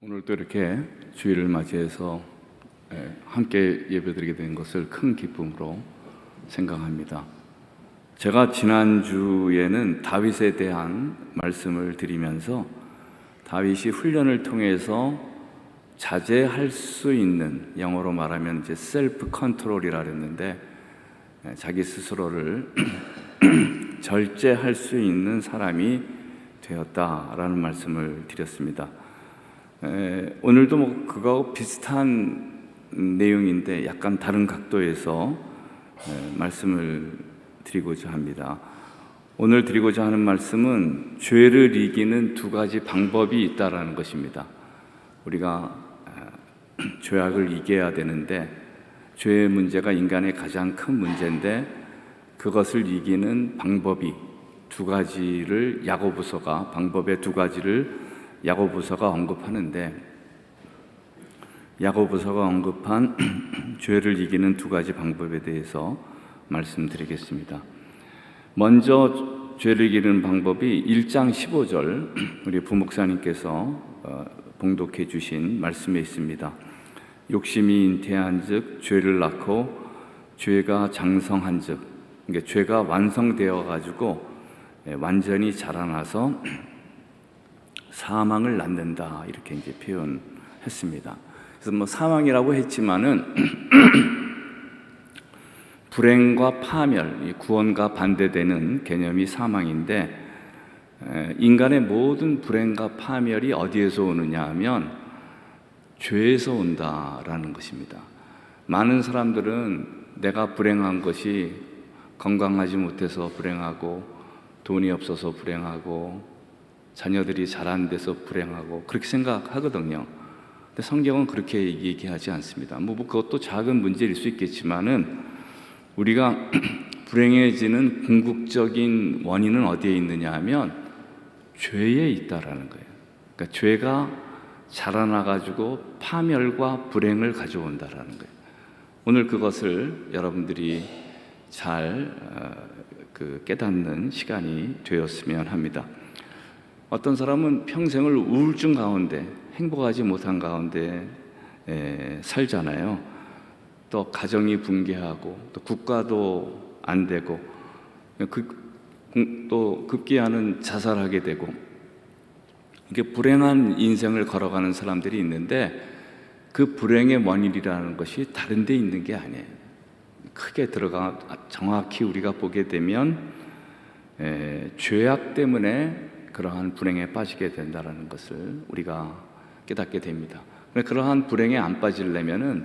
오늘도 이렇게 주일을 맞이해서 함께 예배드리게 된 것을 큰 기쁨으로 생각합니다. 제가 지난주에는 다윗에 대한 말씀을 드리면서 다윗이 훈련을 통해서 자제할 수 있는, 영어로 말하면 이제 셀프 컨트롤이라 그랬는데, 자기 스스로를 절제할 수 있는 사람이 되었다라는 말씀을 드렸습니다. 오늘도 그거하고 비슷한 내용인데 약간 다른 각도에서 말씀을 드리고자 합니다. 오늘 드리고자 하는 말씀은 죄를 이기는 두 가지 방법이 있다라는 것입니다. 우리가 죄악을 이겨야 되는데, 죄의 문제가 인간의 가장 큰 문제인데, 그것을 이기는 방법이 두 가지를 방법의 두 가지를 야고보서가 언급하는데, 야고보서가 언급한 죄를 이기는 두 가지 방법에 대해서 말씀드리겠습니다. 먼저 죄를 이기는 방법이 1장 15절 우리 부목사님께서 봉독해 주신 말씀에 있습니다. 욕심이 잉태한즉 죄를 낳고 죄가 장성한즉, 그러니까 죄가 완성되어 가지고 완전히 자라나서 사망을 낳는다, 이렇게 이제 표현했습니다. 그래서 사망이라고 했지만은 불행과 파멸, 구원과 반대되는 개념이 사망인데, 인간의 모든 불행과 파멸이 어디에서 오느냐 하면 죄에서 온다라는 것입니다. 많은 사람들은 내가 불행한 것이 건강하지 못해서 불행하고, 돈이 없어서 불행하고, 자녀들이 잘 안 돼서 불행하고, 그렇게 생각하거든요. 근데 성경은 그렇게 얘기하지 않습니다. 그것도 작은 문제일 수 있겠지만은, 우리가 불행해지는 궁극적인 원인은 어디에 있느냐 하면 죄에 있다라는 거예요. 그러니까 죄가 자라나가지고 파멸과 불행을 가져온다라는 거예요. 오늘 그것을 여러분들이 잘 깨닫는 시간이 되었으면 합니다. 어떤 사람은 평생을 우울증 가운데, 행복하지 못한 가운데 살잖아요. 또 가정이 붕괴하고, 또 국가도 안 되고, 또 급기야는 자살하게 되고, 이게 불행한 인생을 걸어가는 사람들이 있는데, 그 불행의 원인이라는 것이 다른 데 있는 게 아니에요. 크게 정확히 우리가 보게 되면 죄악 때문에 그러한 불행에 빠지게 된다는 것을 우리가 깨닫게 됩니다. 그러한 불행에 안 빠지려면은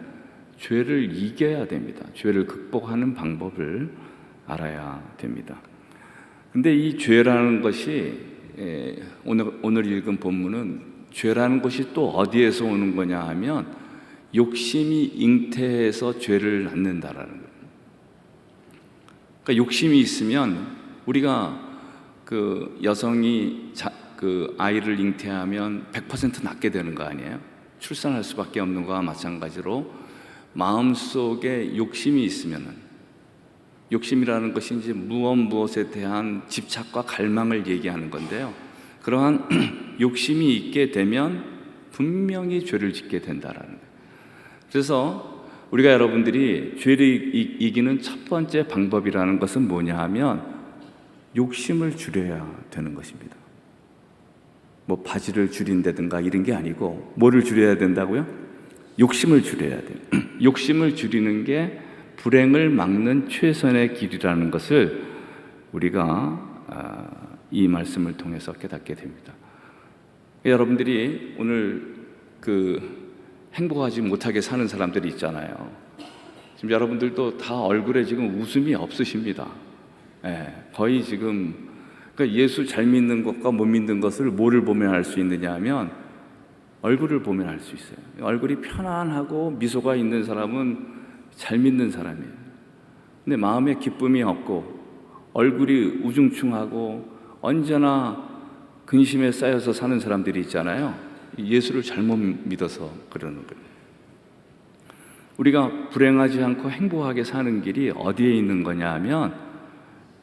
죄를 이겨야 됩니다. 죄를 극복하는 방법을 알아야 됩니다. 근데 이 죄라는 것이, 오늘 읽은 본문은 죄라는 것이 또 어디에서 오는 거냐 하면 욕심이 잉태해서 죄를 낳는다라는 거예요. 그러니까 욕심이 있으면, 우리가 여성이 아이를 잉태하면 100% 낳게 되는 거 아니에요? 출산할 수밖에 없는 거와 마찬가지로 마음속에 욕심이 있으면은, 욕심이라는 것이 이제 무엇에 대한 집착과 갈망을 얘기하는 건데요, 그러한 욕심이 있게 되면 분명히 죄를 짓게 된다라는 거예요. 그래서 우리가 여러분들이 죄를 이기는 첫 번째 방법이라는 것은 뭐냐 하면 욕심을 줄여야 되는 것입니다. 바지를 줄인다든가 이런 게 아니고, 뭐를 줄여야 된다고요? 욕심을 줄여야 돼요. 욕심을 줄이는 게 불행을 막는 최선의 길이라는 것을 우리가 이 말씀을 통해서 깨닫게 됩니다. 여러분들이 오늘 행복하지 못하게 사는 사람들이 있잖아요. 지금 여러분들도 다 얼굴에 지금 웃음이 없으십니다. 거의 지금, 그러니까 예수 잘 믿는 것과 못 믿는 것을 뭐를 보면 알 수 있느냐 하면 얼굴을 보면 알 수 있어요. 얼굴이 편안하고 미소가 있는 사람은 잘 믿는 사람이에요. 근데 마음에 기쁨이 없고 얼굴이 우중충하고 언제나 근심에 쌓여서 사는 사람들이 있잖아요. 예수를 잘못 믿어서 그러는 거예요. 우리가 불행하지 않고 행복하게 사는 길이 어디에 있는 거냐 하면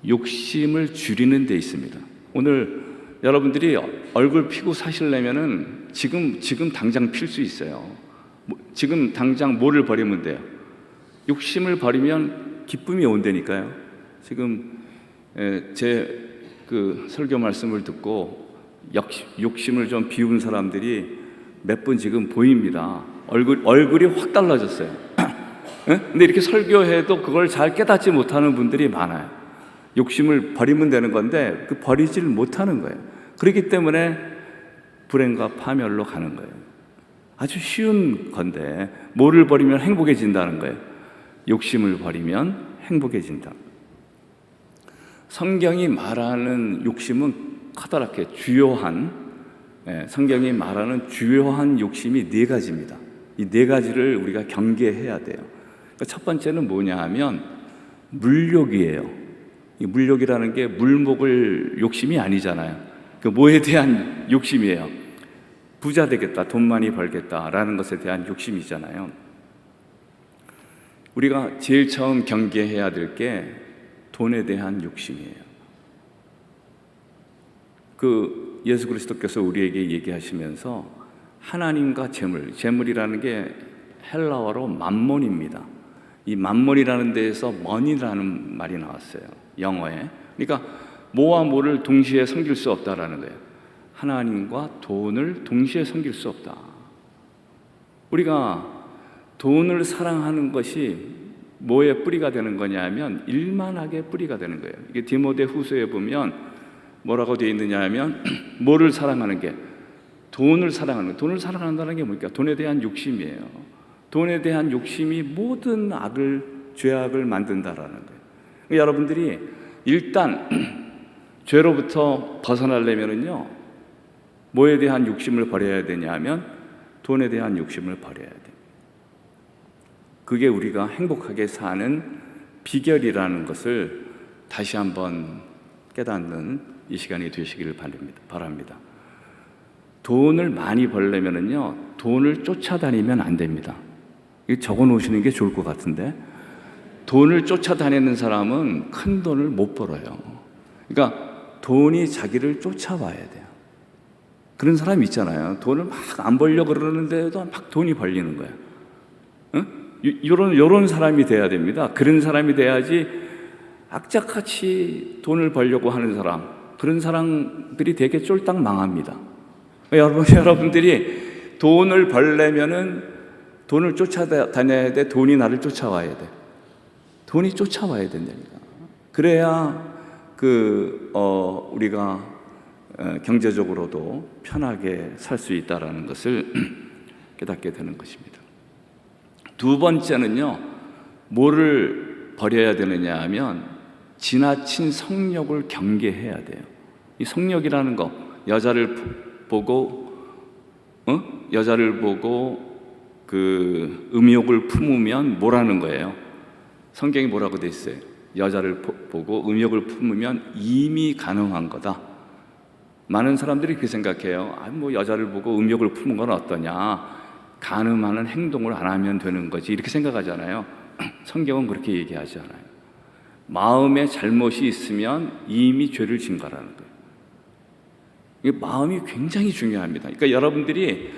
욕심을 줄이는 데 있습니다. 오늘 여러분들이 얼굴 피고 사시려면은 지금 당장 필 수 있어요. 지금 당장 뭐를 버리면 돼요? 욕심을 버리면 기쁨이 온다니까요. 지금 제 그 설교 말씀을 듣고 욕심을 좀 비운 사람들이 몇 분 지금 보입니다. 얼굴이 확 달라졌어요. 근데 이렇게 설교해도 그걸 잘 깨닫지 못하는 분들이 많아요. 욕심을 버리면 되는 건데 그 버리지를 못하는 거예요. 그렇기 때문에 불행과 파멸로 가는 거예요. 아주 쉬운 건데 뭐를 버리면 행복해진다는 거예요? 욕심을 버리면 행복해진다. 성경이 말하는 욕심은 커다랗게 주요한, 성경이 말하는 주요한 욕심이 4가지입니다. 이 4가지를 우리가 경계해야 돼요. 그러니까 첫 번째는 뭐냐 하면 물욕이에요. 이 물욕이라는 게 물먹을 욕심이 아니잖아요. 그 뭐에 대한 욕심이에요? 부자 되겠다, 돈 많이 벌겠다라는 것에 대한 욕심이잖아요. 우리가 제일 처음 경계해야 될 게 돈에 대한 욕심이에요. 그 예수 그리스도께서 우리에게 얘기하시면서 하나님과 재물이라는 게 헬라어로 맘몬입니다. 이 맘몬이라는 데에서 money라는 말이 나왔어요, 영어에. 그러니까 뭐와 뭐를 동시에 섬길 수 없다라는 거예요. 하나님과 돈을 동시에 섬길 수 없다. 우리가 돈을 사랑하는 것이 뭐의 뿌리가 되는 거냐면 일만하게 뿌리가 되는 거예요. 이게 디모데 후서에 보면 뭐라고 되어 있느냐 하면 뭐를 사랑하는 게 돈을 사랑하는, 돈을 사랑한다는 게 뭡니까? 돈에 대한 욕심이에요. 돈에 대한 욕심이 모든 죄악을 만든다라는 거예요. 여러분들이 일단 죄로부터 벗어나려면은요, 뭐에 대한 욕심을 버려야 되냐 하면 돈에 대한 욕심을 버려야 돼요. 그게 우리가 행복하게 사는 비결이라는 것을 다시 한번 깨닫는 이 시간이 되시기를 바랍니다. 돈을 많이 벌려면은요, 돈을 쫓아다니면 안 됩니다. 이거 적어 놓으시는 게 좋을 것 같은데, 돈을 쫓아다니는 사람은 큰 돈을 못 벌어요. 그러니까 돈이 자기를 쫓아와야 돼요. 그런 사람 있잖아요. 돈을 막 안 벌려고 그러는데도 막 돈이 벌리는 거예요. 응? 이런 사람이 돼야 됩니다. 그런 사람이 돼야지. 악착같이 돈을 벌려고 하는 사람, 그런 사람들이 되게 쫄딱 망합니다. 여러분들이 돈을 벌려면은 돈을 쫓아다녀야 돼. 돈이 나를 쫓아와야 돼. 돈이 쫓아와야 된다니까. 그래야 우리가 경제적으로도 편하게 살 수 있다라는 것을 깨닫게 되는 것입니다. 두 번째는요, 뭐를 버려야 되느냐 하면 지나친 성욕을 경계해야 돼요. 이 성욕이라는 거, 여자를 보고 그 음욕을 품으면 뭐라는 거예요? 성경이 뭐라고 돼 있어요? 여자를 보고 음욕을 품으면 이미 가늠한 거다. 많은 사람들이 그렇게 생각해요. 뭐 여자를 보고 음욕을 품은 건 어떠냐? 가늠하는 행동을 안 하면 되는 거지, 이렇게 생각하잖아요. 성경은 그렇게 얘기하지 않아요. 마음에 잘못이 있으면 이미 죄를 진 거라는 거예요. 이 마음이 굉장히 중요합니다. 그러니까 여러분들이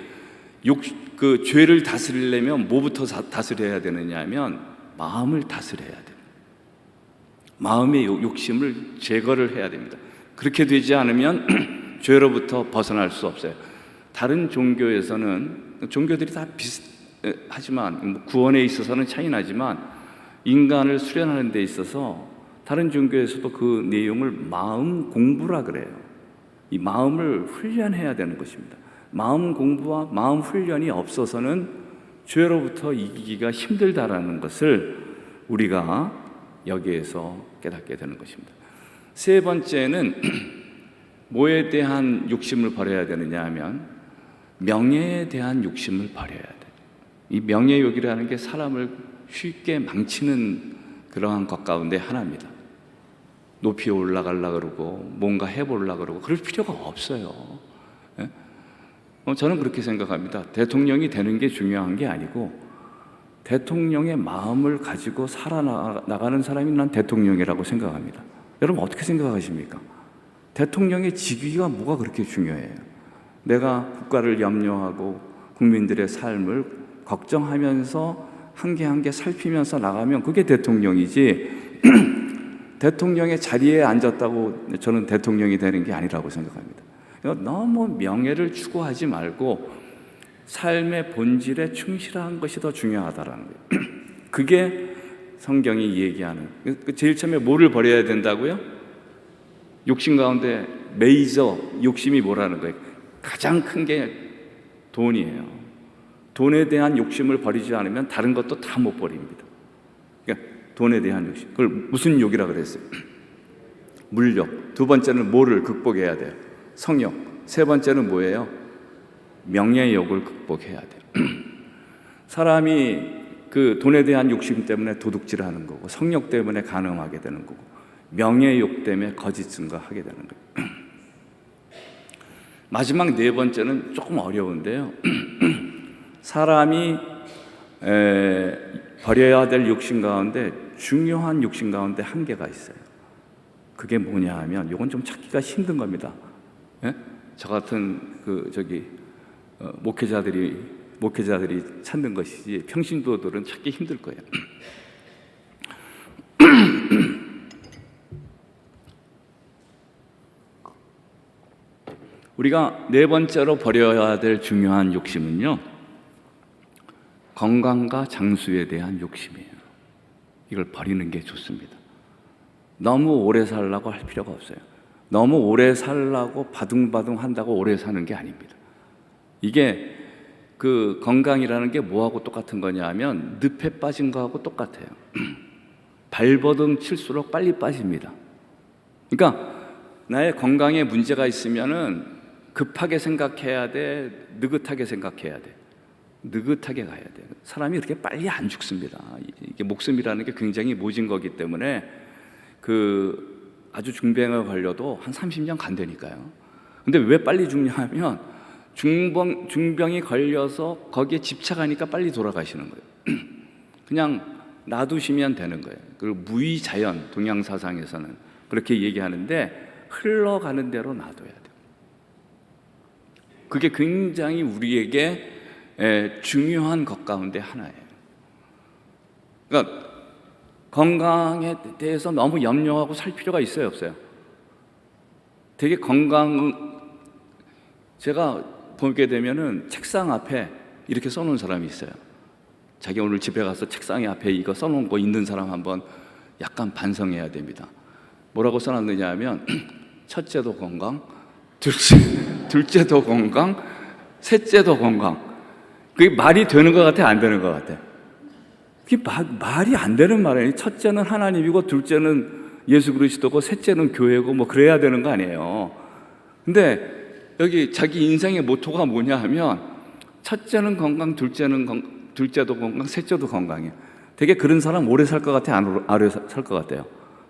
그 죄를 다스리려면 뭐부터 다스려야 되느냐 하면 마음을 다스려야 돼요. 마음의 욕심을 제거를 해야 됩니다. 그렇게 되지 않으면 죄로부터 벗어날 수 없어요. 다른 종교들이 다 비슷하지만, 구원에 있어서는 차이 나지만 인간을 수련하는 데 있어서 다른 종교에서도 그 내용을 마음 공부라 그래요. 이 마음을 훈련해야 되는 것입니다. 마음 공부와 마음 훈련이 없어서는 죄로부터 이기기가 힘들다라는 것을 우리가 여기에서 깨닫게 되는 것입니다. 세 번째는 뭐에 대한 욕심을 버려야 되느냐 하면 명예에 대한 욕심을 버려야 돼요. 이 명예욕이라는 게 사람을 쉽게 망치는 그러한 것 가운데 하나입니다. 높이 올라가려고 그러고 뭔가 해보려고 그러고 그럴 필요가 없어요. 저는 그렇게 생각합니다. 대통령이 되는 게 중요한 게 아니고 대통령의 마음을 가지고 살아나가는 사람이 난 대통령이라고 생각합니다. 여러분 어떻게 생각하십니까? 대통령의 직위가 뭐가 그렇게 중요해요? 내가 국가를 염려하고 국민들의 삶을 걱정하면서 한 개 한 개 살피면서 나가면 그게 대통령이지 대통령의 자리에 앉았다고 저는 대통령이 되는 게 아니라고 생각합니다. 너무 명예를 추구하지 말고 삶의 본질에 충실한 것이 더 중요하다라는 거예요. 그게 성경이 얘기하는, 제일 처음에 뭐를 버려야 된다고요? 욕심 가운데 메이저 욕심이 뭐라는 거예요? 가장 큰 게 돈이에요. 돈에 대한 욕심을 버리지 않으면 다른 것도 다 못 버립니다. 그러니까 돈에 대한 욕심, 그걸 무슨 욕이라 그랬어요? 물욕. 두 번째는 뭐를 극복해야 돼요? 성욕. 세 번째는 뭐예요? 명예욕을 극복해야 돼요. 사람이 그 돈에 대한 욕심 때문에 도둑질하는 거고, 성욕 때문에 간음하게 되는 거고, 명예욕 때문에 거짓 증거하게 되는 거예요. 마지막 네 번째는 조금 어려운데요. 사람이 버려야 될 욕심 가운데 중요한 욕심 가운데 한 개가 있어요. 그게 뭐냐 하면, 이건 좀 찾기가 힘든 겁니다. 예? 저 같은 목회자들이 찾는 것이지 평신도들은 찾기 힘들 거예요. 우리가 네 번째로 버려야 될 중요한 욕심은요, 건강과 장수에 대한 욕심이에요. 이걸 버리는 게 좋습니다. 너무 오래 살라고 할 필요가 없어요. 너무 오래 살라고 바둥바둥 한다고 오래 사는 게 아닙니다. 이게 그 건강이라는 게 뭐하고 똑같은 거냐 하면 늪에 빠진 거하고 똑같아요. 발버둥 칠수록 빨리 빠집니다. 그러니까 나의 건강에 문제가 있으면은 급하게 생각해야 돼, 느긋하게 생각해야 돼. 느긋하게 가야 돼요. 사람이 그렇게 빨리 안 죽습니다. 이게 목숨이라는 게 굉장히 모진 거기 때문에 아주 중병에 걸려도 한 30년 간다니까요. 근데 왜 빨리 죽냐 하면 중병이 걸려서 거기에 집착하니까 빨리 돌아가시는 거예요. 그냥 놔두시면 되는 거예요. 그리고 무의자연, 동양사상에서는 그렇게 얘기하는데 흘러가는 대로 놔둬야 돼요. 그게 굉장히 우리에게 중요한 것 가운데 하나예요. 그러니까 건강에 대해서 너무 염려하고 살 필요가 있어요, 없어요? 되게 제가 보게 되면은 책상 앞에 이렇게 써놓은 사람이 있어요. 자기 오늘 집에 가서 책상에 앞에 이거 써놓은 거 있는 사람 한번 약간 반성해야 됩니다. 뭐라고 써놨느냐 하면 첫째도 건강, 둘째도 건강, 셋째도 건강. 그게 말이 되는 것 같아, 안 되는 것 같아? 그게 말이 안 되는 말이에요. 첫째는 하나님이고, 둘째는 예수 그리스도고, 셋째는 교회고, 뭐 그래야 되는 거 아니에요. 근데 여기 자기 인생의 모토가 뭐냐 하면 첫째는 건강, 둘째도 건강, 셋째도 건강이에요. 되게 그런 사람 오래 살 것 같아, 안 오래 살 것 같아요?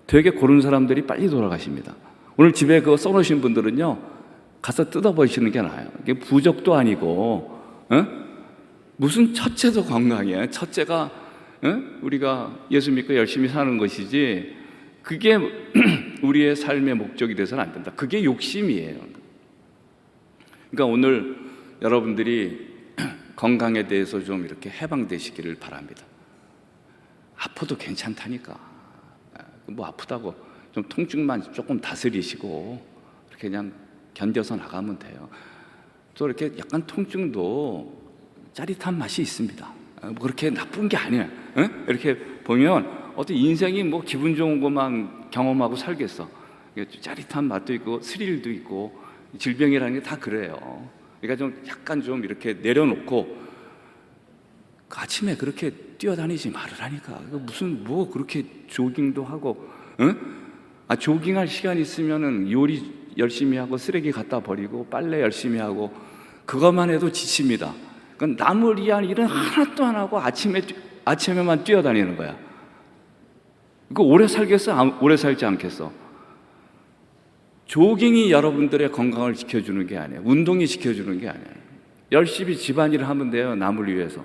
되게 그런 사람들이 빨리 돌아가십니다. 오늘 집에 그거 써놓으신 분들은요, 가서 뜯어버리시는 게 나아요. 이게 부적도 아니고, 무슨 첫째도 건강이에요. 첫째가 우리가 예수 믿고 열심히 사는 것이지, 그게 우리의 삶의 목적이 돼서는 안 된다. 그게 욕심이에요. 그러니까 오늘 여러분들이 건강에 대해서 좀 이렇게 해방되시기를 바랍니다. 아파도 괜찮다니까. 뭐 아프다고 좀 통증만 조금 다스리시고 이렇게 그냥 견뎌서 나가면 돼요. 또 이렇게 약간 통증도 짜릿한 맛이 있습니다. 뭐 그렇게 나쁜 게 아니에요. 이렇게 보면 어떤 인생이 뭐 기분 좋은 것만 경험하고 살겠어. 짜릿한 맛도 있고 스릴도 있고, 질병이라는 게 다 그래요. 그러니까 좀 약간 좀 이렇게 내려놓고 아침에 그렇게 뛰어다니지 말으라니까. 무슨 뭐 그렇게 조깅도 하고, 조깅할 시간 있으면은 요리 열심히 하고 쓰레기 갖다 버리고 빨래 열심히 하고, 그것만 해도 지칩니다. 그러니까 남을 위한 일은 하나도 안 하고 아침에만 뛰어다니는 거야. 이거 오래 살겠어? 오래 살지 않겠어? 조깅이 여러분들의 건강을 지켜주는 게 아니에요. 운동이 지켜주는 게 아니에요. 열심히 집안일을 하면 돼요, 남을 위해서.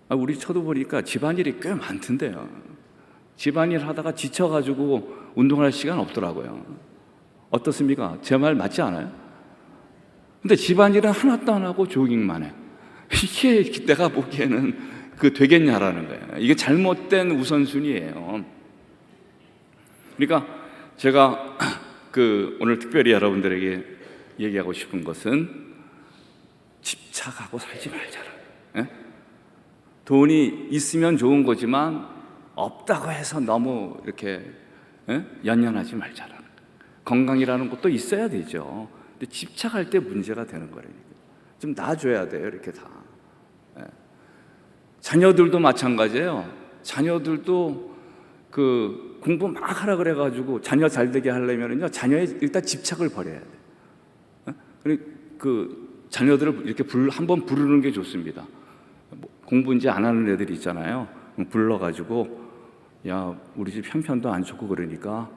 우리 쳐다보니까 집안일이 꽤 많던데요. 집안일 하다가 지쳐가지고 운동할 시간 없더라고요. 어떻습니까? 제 말 맞지 않아요? 근데 집안일은 하나도 안 하고 조깅만 해. 이게 내가 보기에는 그 되겠냐라는 거예요. 이게 잘못된 우선순위예요. 그러니까 제가 오늘 특별히 여러분들에게 얘기하고 싶은 것은 집착하고 살지 말자라. 예? 돈이 있으면 좋은 거지만 없다고 해서 너무 이렇게 연연하지 말자라. 건강이라는 것도 있어야 되죠. 근데 집착할 때 문제가 되는 거라니까. 좀 놔줘야 돼요, 이렇게 다. 예. 자녀들도 마찬가지예요. 자녀들도 공부 막 하라 그래가지고 자녀 잘 되게 하려면요, 자녀의 일단 집착을 버려야 돼. 자녀들을 이렇게 한번 부르는 게 좋습니다. 공부 이제 안 하는 애들이 있잖아요. 불러가지고, 야, 우리 집 형편도 안 좋고 그러니까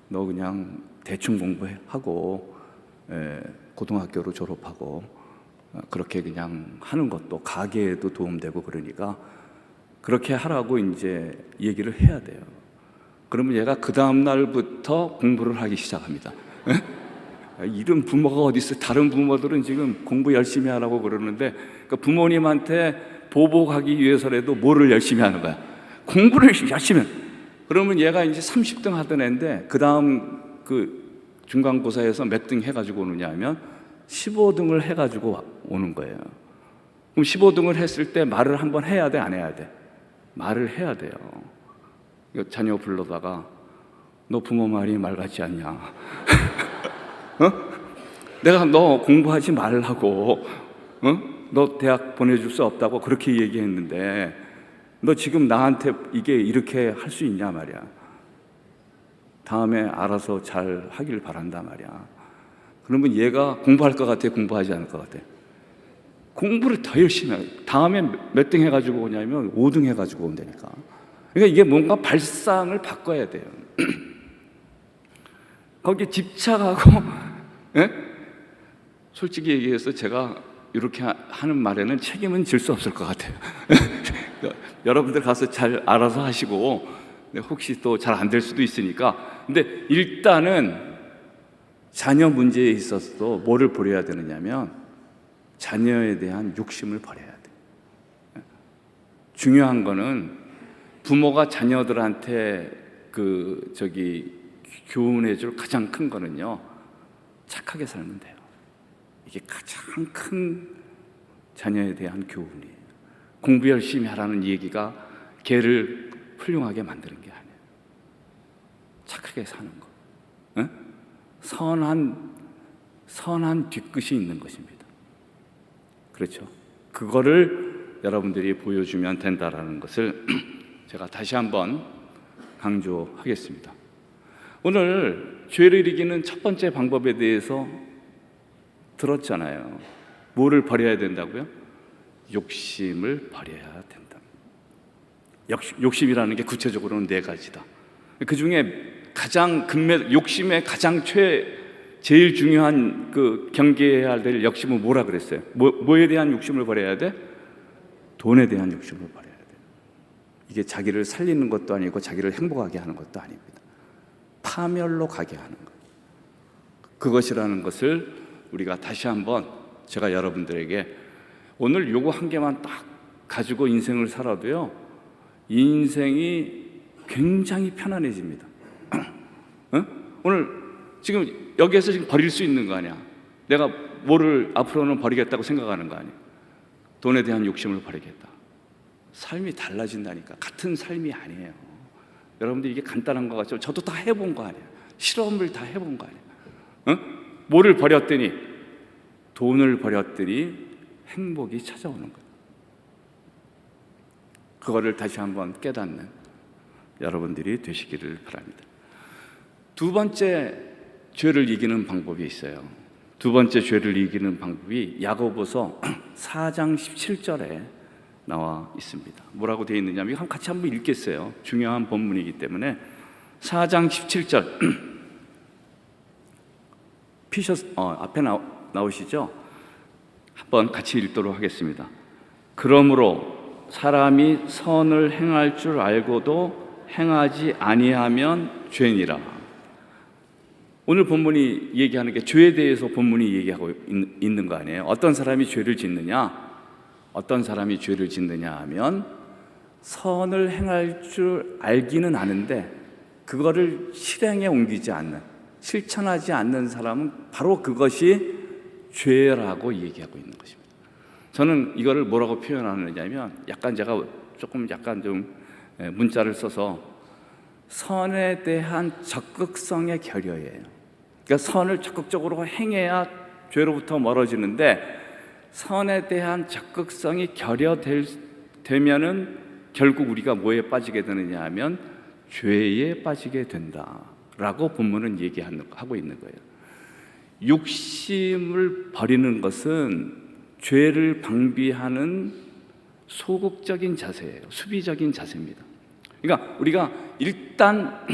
너 그냥 대충 공부하고 고등학교로 졸업하고 그렇게 그냥 하는 것도 가게에도 도움되고 그러니까 그렇게 하라고 이제 얘기를 해야 돼요. 그러면 얘가 그 다음 날부터 공부를 하기 시작합니다. 이런 부모가 어디 있어요? 다른 부모들은 지금 공부 열심히 하라고 그러는데, 그러니까 부모님한테 보복하기 위해서라도 뭐를 열심히 하는 거야? 공부를 열심히 해. 그러면 얘가 이제 30등 하던 애인데 그 다음 중간고사에서 몇 등 해가지고 오느냐 하면 15등을 해가지고 오는 거예요. 그럼 15등을 했을 때 말을 한번 해야 돼, 안 해야 돼? 말을 해야 돼요. 자녀 불러다가 너 부모 말이 말 같지 않냐? 내가 너 공부하지 말라고, 너 대학 보내줄 수 없다고 그렇게 얘기했는데 너 지금 나한테 이게 이렇게 할 수 있냐 말이야. 다음에 알아서 잘 하길 바란다 말이야. 그러면 얘가 공부할 것 같아, 공부하지 않을 것 같아? 공부를 더 열심히 해. 다음에 몇 등 해가지고 오냐면 5등 해가지고 온다니까. 그러니까 이게 뭔가 발상을 바꿔야 돼요. 거기에 집착하고, 예? 솔직히 얘기해서 제가 이렇게 하는 말에는 책임은 질 수 없을 것 같아요. 여러분들 가서 잘 알아서 하시고, 혹시 또 잘 안 될 수도 있으니까. 근데 일단은 자녀 문제에 있어서도 뭐를 버려야 되느냐면 자녀에 대한 욕심을 버려야 돼. 중요한 거는 부모가 자녀들한테 교훈해 줄 가장 큰 거는요, 착하게 살면 돼요. 이게 가장 큰 자녀에 대한 교훈이에요. 공부 열심히 하라는 얘기가 걔를 훌륭하게 만드는 게 아니에요. 착하게 사는 거. 네? 선한 뒤끝이 있는 것입니다. 그렇죠? 그거를 여러분들이 보여주면 된다라는 것을 제가 다시 한번 강조하겠습니다. 오늘 죄를 이기는 첫 번째 방법에 대해서 들었잖아요. 뭐를 버려야 된다고요? 욕심을 버려야 된다. 욕심이라는 게 구체적으로는 4가지다. 그 중에 욕심의 가장 제일 중요한 경계해야 될 욕심은 뭐라 그랬어요? 뭐에 대한 욕심을 버려야 돼? 돈에 대한 욕심을 버려야 돼. 이게 자기를 살리는 것도 아니고 자기를 행복하게 하는 것도 아닙니다. 파멸로 가게 하는 것. 그것이라는 것을 우리가 다시 한번 제가 여러분들에게 오늘 요거 한 개만 딱 가지고 인생을 살아도요, 인생이 굉장히 편안해집니다. 오늘 지금 여기에서 지금 버릴 수 있는 거 아니야? 내가 뭐를 앞으로는 버리겠다고 생각하는 거 아니야? 돈에 대한 욕심을 버리겠다. 삶이 달라진다니까. 같은 삶이 아니에요. 여러분들 이게 간단한 것 같죠? 저도 다 해본 거 아니에요. 실험을 다 해본 거 아니에요. 뭐를 버렸더니? 돈을 버렸더니 행복이 찾아오는 거예요. 그거를 다시 한번 깨닫는 여러분들이 되시기를 바랍니다. 두 번째 죄를 이기는 방법이 있어요. 두 번째 죄를 이기는 방법이 야고보서 4장 17절에 나와 있습니다. 뭐라고 되어 있느냐? 이거 같이 한번 읽겠어요. 중요한 본문이기 때문에 4장 17절 앞에 나오시죠? 한번 같이 읽도록 하겠습니다. 그러므로 사람이 선을 행할 줄 알고도 행하지 아니하면 죄니라. 오늘 본문이 얘기하는 게 죄에 대해서 본문이 얘기하고 있는 거 아니에요? 어떤 사람이 죄를 짓느냐? 어떤 사람이 죄를 짓느냐 하면 선을 행할 줄 알기는 아는데 그거를 실행에 옮기지 않는, 실천하지 않는 사람은 바로 그것이 죄라고 얘기하고 있는 것입니다. 저는 이거를 뭐라고 표현하느냐면 약간 제가 약간 좀 문자를 써서 선에 대한 적극성의 결여예요. 그러니까 선을 적극적으로 행해야 죄로부터 멀어지는데 선에 대한 적극성이 결여되면은 결국 우리가 뭐에 빠지게 되느냐 하면 죄에 빠지게 된다라고 본문은 얘기하고 있는 거예요. 욕심을 버리는 것은 죄를 방비하는 소극적인 자세예요. 수비적인 자세입니다. 그러니까 우리가 일단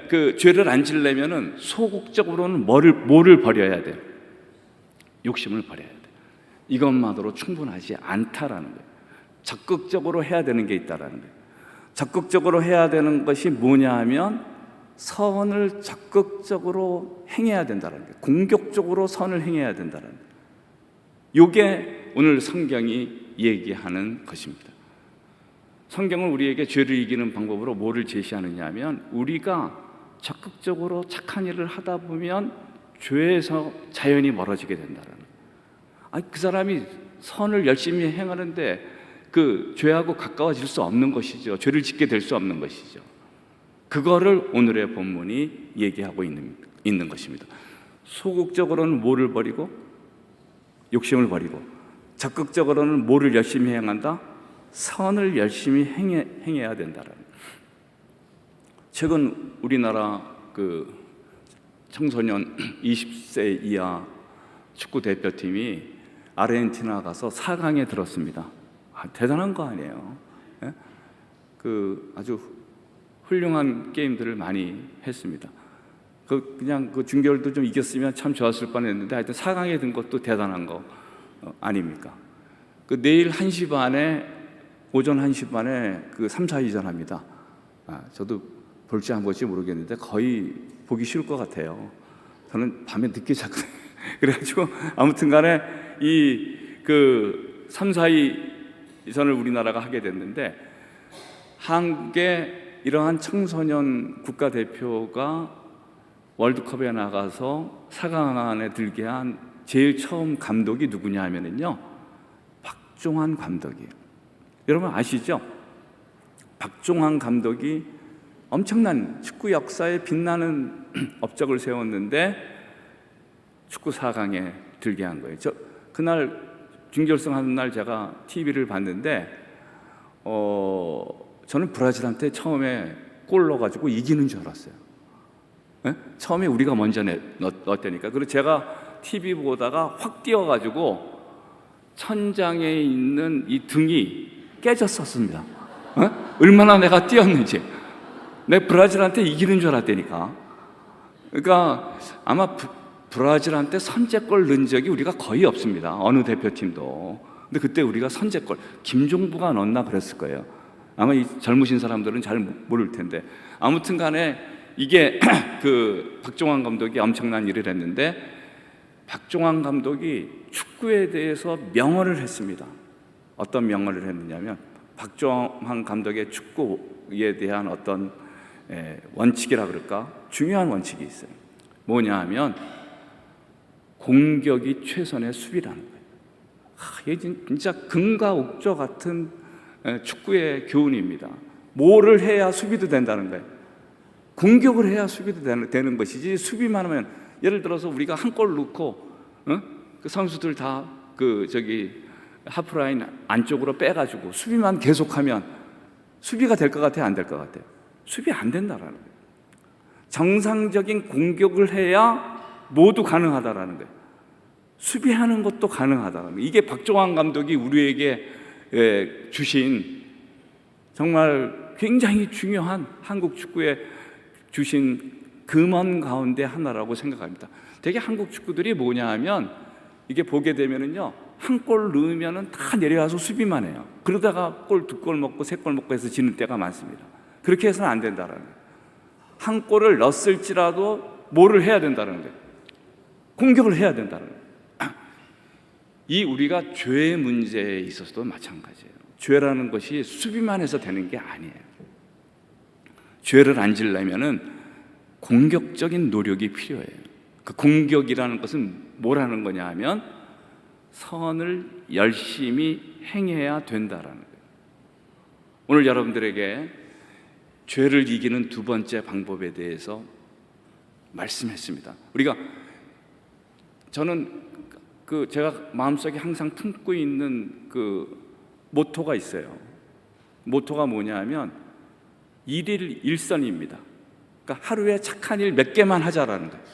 그 죄를 안 지려면은 소극적으로는 뭐를 버려야 돼요? 욕심을 버려야 돼요. 이것만으로 충분하지 않다라는 거예요. 적극적으로 해야 되는 게 있다라는 거예요. 적극적으로 해야 되는 것이 뭐냐 하면 선을 적극적으로 행해야 된다는 거예요. 공격적으로 선을 행해야 된다는 거예요. 이게 오늘 성경이 얘기하는 것입니다. 성경은 우리에게 죄를 이기는 방법으로 뭐를 제시하느냐 하면 우리가 적극적으로 착한 일을 하다 보면 죄에서 자연히 멀어지게 된다는 거예요. 아니, 그 사람이 선을 열심히 행하는데 그 죄하고 가까워질 수 없는 것이죠. 죄를 짓게 될 수 없는 것이죠. 그거를 오늘의 본문이 얘기하고 있는 것입니다. 소극적으로는 뭐를 버리고 욕심을 버리고 적극적으로는 뭐를 열심히 행한다? 선을 열심히 행해야 된다라는. 최근 우리나라 그 청소년 20세 이하 축구 대표팀이 아르헨티나 가서 4강에 들었습니다. 대단한 거 아니에요? 예? 그 아주 훌륭한 게임들을 많이 했습니다. 그냥 그 준결도 좀 이겼으면 참 좋았을 뻔했는데 하여튼 4강에 든 것도 대단한 거 아닙니까? 그 내일 1시 반에 오전 1시 반에 그 3, 4위전 합니다. 저도 볼지 안 볼지 모르겠는데 거의 보기 쉬울 것 같아요. 저는 밤에 늦게 잤거든요. 그래가지고 아무튼간에 이 그 3, 4위전을 우리나라가 하게 됐는데 한국의 이러한 청소년 국가대표가 월드컵에 나가서 4강 안에 들게 한 제일 처음 감독이 누구냐 하면은요, 박종환 감독이에요. 여러분 아시죠? 박종환 감독이 엄청난 축구 역사에 빛나는 업적을 세웠는데 축구 4강에 들게 한 거예요. 그날 준결승 하는 날 제가 TV를 봤는데 저는 브라질한테 처음에 골 넣어가지고 이기는 줄 알았어요. 네? 처음에 우리가 먼저 넣었다니까. 그리고 제가 TV 보다가 확 뛰어가지고 천장에 있는 이 등이 깨졌었습니다. 얼마나 내가 뛰었는지. 내 브라질한테 이기는 줄 알았다니까. 그러니까 아마 브라질한테 선제골 넣은 적이 우리가 거의 없습니다. 어느 대표팀도. 근데 그때 우리가 선제골 김종부가 넣었나 그랬을 거예요. 아마 이 젊으신 사람들은 잘 모를 텐데 아무튼 간에 이게 그 박종환 감독이 엄청난 일을 했는데 박종환 감독이 축구에 대해서 명언을 했습니다. 어떤 명언을 했느냐면 박종환 감독의 축구에 대한 어떤 원칙이라 그럴까? 중요한 원칙이 있어요. 뭐냐 하면 공격이 최선의 수비라는 거예요. 이게 진짜 금과 옥조 같은 축구의 교훈입니다. 뭐를 해야 수비도 된다는 거예요. 공격을 해야 수비도 되는 것이지 수비만 하면 예를 들어서 우리가 한 골 넣고 그 선수들 다 그 하프라인 안쪽으로 빼가지고 수비만 계속하면 수비가 될 것 같아요? 안 될 것 같아요? 수비 안 된다라는 거예요. 정상적인 공격을 해야 모두 가능하다라는 거예요. 수비하는 것도 가능하다는 거예요. 이게 박종환 감독이 우리에게 주신 정말 굉장히 중요한 한국 축구에 주신 금원 가운데 하나라고 생각합니다. 되게 한국 축구들이 뭐냐 하면 이게 보게 되면은요, 한 골 넣으면은 다 내려와서 수비만 해요. 그러다가 골 2골 먹고 3골 먹고 해서 지는 때가 많습니다. 그렇게 해서는 안 된다는 거예요. 한 골을 넣었을지라도 뭐를 해야 된다는 거예요. 공격을 해야 된다는 거예요. 이 우리가 죄의 문제에 있어서도 마찬가지예요. 죄라는 것이 수비만 해서 되는 게 아니에요. 죄를 안 지려면은 공격적인 노력이 필요해요. 그 공격이라는 것은 뭐라는 거냐 하면 선을 열심히 행해야 된다라는 거예요. 오늘 여러분들에게 죄를 이기는 두 번째 방법에 대해서 말씀했습니다. 저는 제가 마음속에 항상 품고 있는 모토가 있어요. 모토가 뭐냐 하면 일일 일선입니다. 그러니까 하루에 착한 일 몇 개만 하자라는 거예요.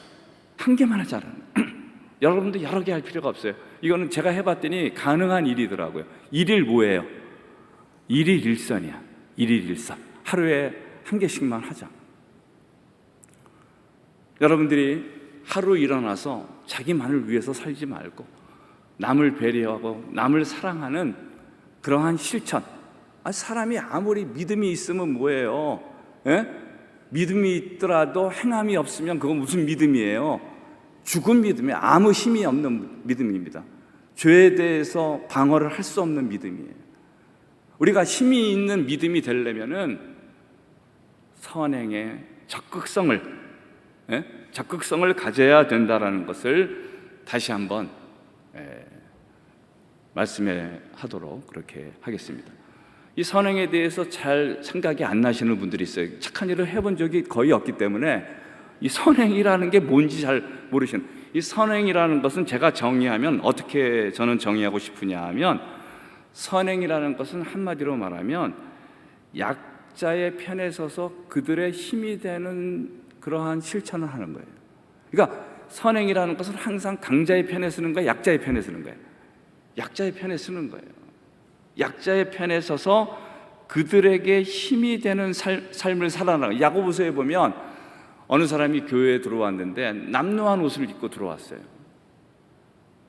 한 개만 하자라는 거예요. 여러분도 여러 개 할 필요가 없어요. 이거는 제가 해봤더니 가능한 일이더라고요. 일일 뭐예요? 일일 일선이야. 일일 일선. 하루에 한 개씩만 하자. 여러분들이 하루 일어나서 자기만을 위해서 살지 말고 남을 배려하고 남을 사랑하는 그러한 실천. 사람이 아무리 믿음이 있으면 뭐예요? 믿음이 있더라도 행함이 없으면 그건 무슨 믿음이에요? 죽은 믿음이에요. 아무 힘이 없는 믿음입니다. 죄에 대해서 방어를 할 수 없는 믿음이에요. 우리가 힘이 있는 믿음이 되려면은 선행의 적극성을 가져야 된다는 것을 다시 한번 말씀하도록 그렇게 하겠습니다. 이 선행에 대해서 잘 생각이 안 나시는 분들이 있어요. 착한 일을 해본 적이 거의 없기 때문에 이 선행이라는 게 뭔지 잘 모르시는. 이 선행이라는 것은 제가 정의하면 어떻게 저는 정의하고 싶으냐 하면 선행이라는 것은 한마디로 말하면 약자의 편에 서서 그들의 힘이 되는 그러한 실천을 하는 거예요. 그러니까 선행이라는 것은 항상 강자의 편에 쓰는 거예요, 약자의 편에 쓰는 거예요. 약자의 편에 쓰는 거예요. 약자의 편에 서서 그들에게 힘이 되는 삶을 살아나는. 야고보서에 보면 어느 사람이 교회에 들어왔는데 남루한 옷을 입고 들어왔어요.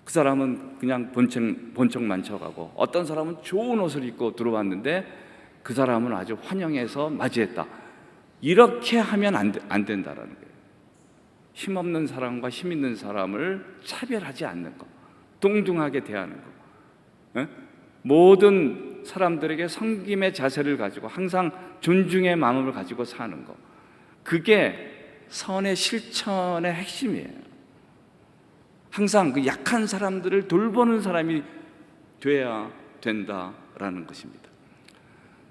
그 사람은 그냥 본청만 쳐가고, 어떤 사람은 좋은 옷을 입고 들어왔는데 그 사람은 아주 환영해서 맞이했다. 이렇게 하면 안 된다라는 거예요. 힘없는 사람과 힘 있는 사람을 차별하지 않는 것, 동등하게 대하는 것, 모든 사람들에게 섬김의 자세를 가지고 항상 존중의 마음을 가지고 사는 것, 그게 선의 실천의 핵심이에요. 항상 그 약한 사람들을 돌보는 사람이 돼야 된다라는 것입니다.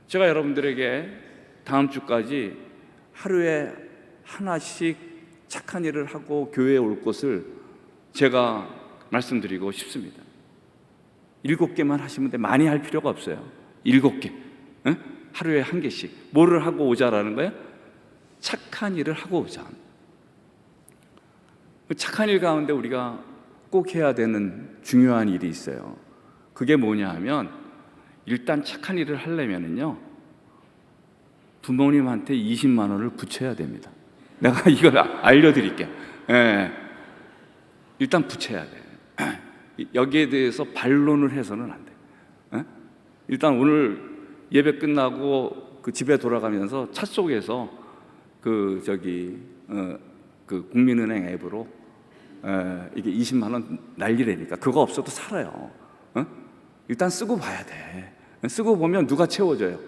제가 여러분들에게 다음 주까지 하루에 하나씩 착한 일을 하고 교회에 올 것을 제가 말씀드리고 싶습니다. 7개만 하시면 돼. 많이 할 필요가 없어요. 7개. 하루에 한 개씩. 뭐를 하고 오자라는 거예요? 착한 일을 하고 오자. 착한 일 가운데 우리가 꼭 해야 되는 중요한 일이 있어요. 그게 뭐냐 하면 일단 착한 일을 하려면은요, 부모님한테 20만 원을 붙여야 됩니다. 내가 이걸 알려드릴게요. 일단 붙여야 돼. 여기에 대해서 반론을 해서는 안 돼. 일단 오늘 예배 끝나고 집에 돌아가면서 차 속에서 국민은행 앱으로 이게 20만 원 날리라니까. 그거 없어도 살아요. 일단 쓰고 봐야 돼. 쓰고 보면 누가 채워줘요?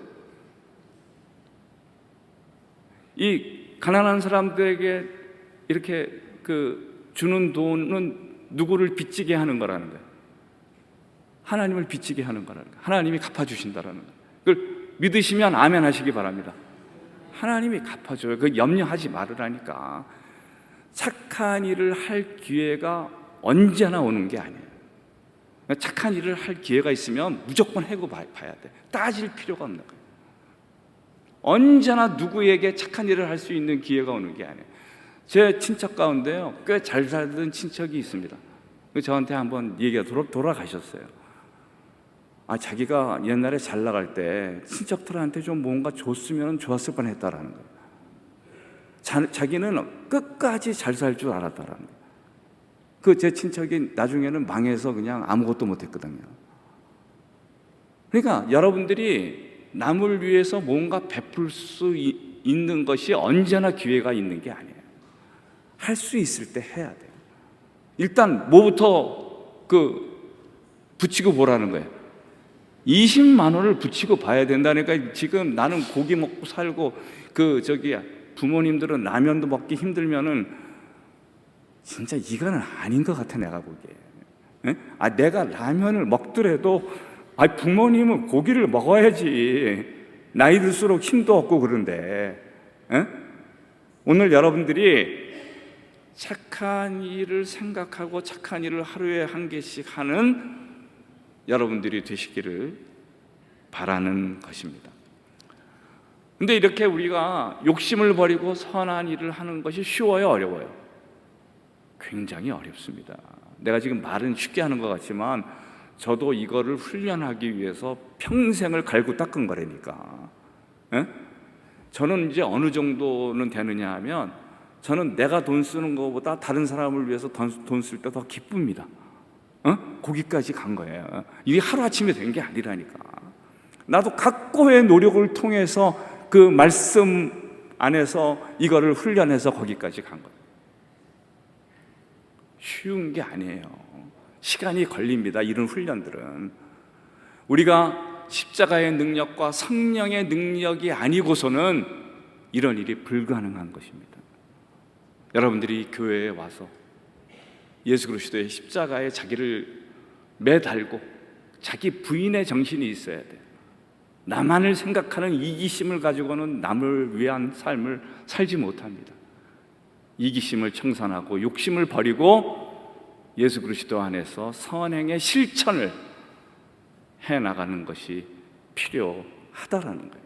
이 가난한 사람들에게 이렇게 주는 돈은 누구를 빚지게 하는 거라는 거예요. 하나님을 빚지게 하는 거라는 거예요. 하나님이 갚아주신다라는 거예요. 그걸 믿으시면 아멘 하시기 바랍니다. 하나님이 갚아줘요. 그 염려하지 말으라니까. 착한 일을 할 기회가 언제나 오는 게 아니에요. 착한 일을 할 기회가 있으면 무조건 해고 봐야 돼. 따질 필요가 없는 거예요. 언제나 누구에게 착한 일을 할 수 있는 기회가 오는 게 아니에요. 제 친척 가운데요, 꽤 잘 살던 친척이 있습니다. 저한테 한번 얘기가 돌아가셨어요. 자기가 옛날에 잘 나갈 때 친척들한테 좀 뭔가 줬으면 좋았을 뻔했다라는 거예요. 자기는 끝까지 잘 살 줄 알았다라는 거예요. 제 친척이 나중에는 망해서 그냥 아무것도 못했거든요. 그러니까 여러분들이 남을 위해서 뭔가 베풀 수 있는 것이 언제나 기회가 있는 게 아니에요. 할 수 있을 때 해야 돼요. 일단 뭐부터 붙이고 보라는 거예요. 20만 원을 붙이고 봐야 된다니까. 지금 나는 고기 먹고 살고 부모님들은 라면도 먹기 힘들면은 진짜 이거는 아닌 것 같아, 내가 보기에. 내가 라면을 먹더라도 부모님은 고기를 먹어야지. 나이 들수록 힘도 없고 그런데. 오늘 여러분들이 착한 일을 생각하고 착한 일을 하루에 한 개씩 하는 여러분들이 되시기를 바라는 것입니다. 근데 이렇게 우리가 욕심을 버리고 선한 일을 하는 것이 쉬워요, 어려워요? 굉장히 어렵습니다. 내가 지금 말은 쉽게 하는 것 같지만 저도 이거를 훈련하기 위해서 평생을 갈고 닦은 거라니까. 저는 이제 어느 정도는 되느냐 하면, 저는 내가 돈 쓰는 것보다 다른 사람을 위해서 돈 쓸 때 더 기쁩니다. 거기까지 간 거예요. 이게 하루아침에 된 게 아니라니까. 나도 각고의 노력을 통해서 그 말씀 안에서 이거를 훈련해서 거기까지 간 거예요. 쉬운 게 아니에요. 시간이 걸립니다. 이런 훈련들은. 우리가 십자가의 능력과 성령의 능력이 아니고서는 이런 일이 불가능한 것입니다. 여러분들이 교회에 와서 예수 그리스도의 십자가에 자기를 매달고 자기 부인의 정신이 있어야 돼요. 나만을 생각하는 이기심을 가지고는 남을 위한 삶을 살지 못합니다. 이기심을 청산하고 욕심을 버리고 예수 그리스도 안에서 선행의 실천을 해나가는 것이 필요하다라는 거예요.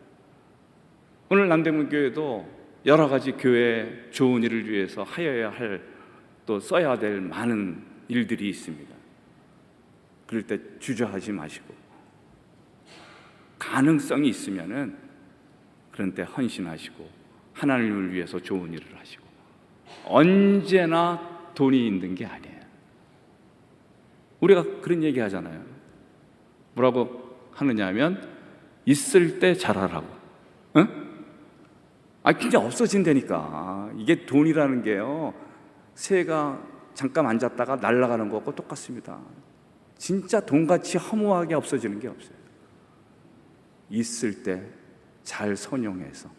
오늘 남대문 교회도 여러 가지 교회 좋은 일을 위해서 하여야 할, 또 써야 될 많은 일들이 있습니다. 그럴 때 주저하지 마시고 가능성이 있으면은 그런 때 헌신하시고 하나님을 위해서 좋은 일을 하시고. 언제나 돈이 있는 게 아니에요. 우리가 그런 얘기 하잖아요. 뭐라고 하느냐 하면 있을 때 잘하라고. 진짜 없어진다니까. 이게 돈이라는 게요, 새가 잠깐 앉았다가 날아가는 것과 똑같습니다. 진짜 돈같이 허무하게 없어지는 게 없어요. 있을 때 잘 선용해서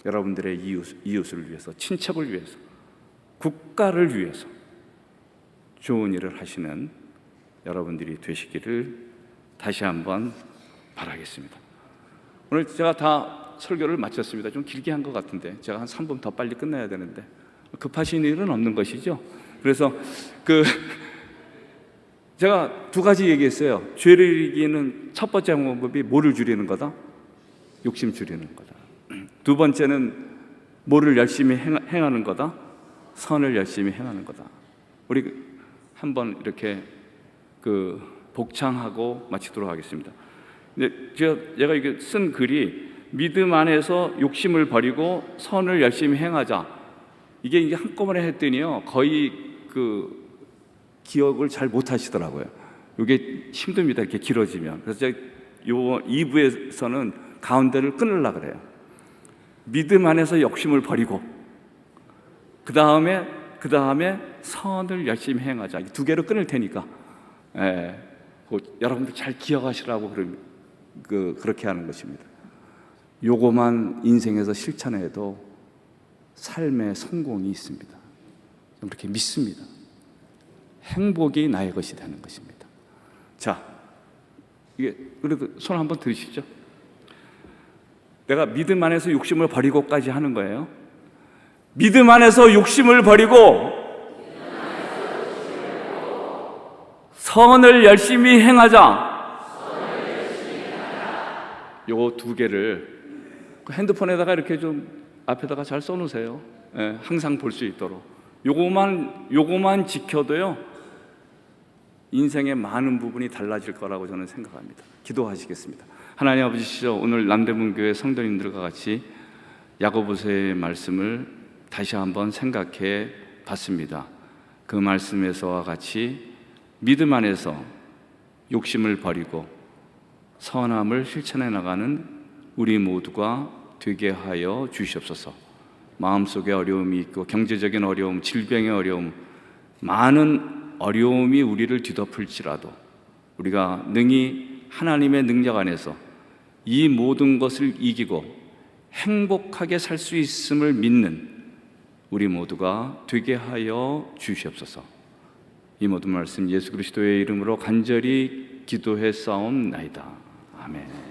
여러분들의 이웃을 위해서, 친척을 위해서, 국가를 위해서 좋은 일을 하시는 여러분들이 되시기를 다시 한번 바라겠습니다. 오늘 제가 다 설교를 마쳤습니다. 좀 길게 한 것 같은데 제가 한 3분 더 빨리 끝내야 되는데 급하신 일은 없는 것이죠. 그래서 제가 두 가지 얘기했어요. 죄를 이기는 첫 번째 방법이 뭐를 줄이는 거다? 욕심 줄이는 거다. 두 번째는 뭐를 열심히 행하는 거다? 선을 열심히 행하는 거다. 우리 한번 이렇게 복창하고 마치도록 하겠습니다. 근데 제가 이게 쓴 글이 믿음 안에서 욕심을 버리고 선을 열심히 행하자. 이게 한꺼번에 했더니요, 거의 기억을 잘 못 하시더라고요. 이게 힘듭니다. 이렇게 길어지면. 그래서 제가 요 2부에서는 가운데를 끊으려고 그래요. 믿음 안에서 욕심을 버리고 그 다음에 선을 열심히 행하자. 이 두 개로 끊을 테니까 여러분들 잘 기억하시라고 그렇게 하는 것입니다. 요거만 인생에서 실천해도 삶의 성공이 있습니다. 그렇게 믿습니다. 행복이 나의 것이 되는 것입니다. 자, 이게 그래도 손 한번 들으시죠. 내가 믿음 안에서 욕심을 버리고까지 하는 거예요. 믿음 안에서 욕심을 버리고 선을 열심히 행하자. 요 두 개를 핸드폰에다가 이렇게 좀 앞에다가 잘 써놓으세요. 항상 볼 수 있도록. 요거만 지켜도요, 인생의 많은 부분이 달라질 거라고 저는 생각합니다. 기도하시겠습니다. 하나님 아버지시여, 오늘 남대문 교회 성도님들과 같이 야고보서의 말씀을 다시 한번 생각해 봤습니다. 그 말씀에서와 같이 믿음 안에서 욕심을 버리고 선함을 실천해 나가는 우리 모두가 되게 하여 주시옵소서. 마음속에 어려움이 있고 경제적인 어려움, 질병의 어려움, 많은 어려움이 우리를 뒤덮을지라도 우리가 능히 하나님의 능력 안에서 이 모든 것을 이기고 행복하게 살 수 있음을 믿는 우리 모두가 되게 하여 주시옵소서. 이 모든 말씀 예수 그리스도의 이름으로 간절히 기도해 싸움나이다. 아멘.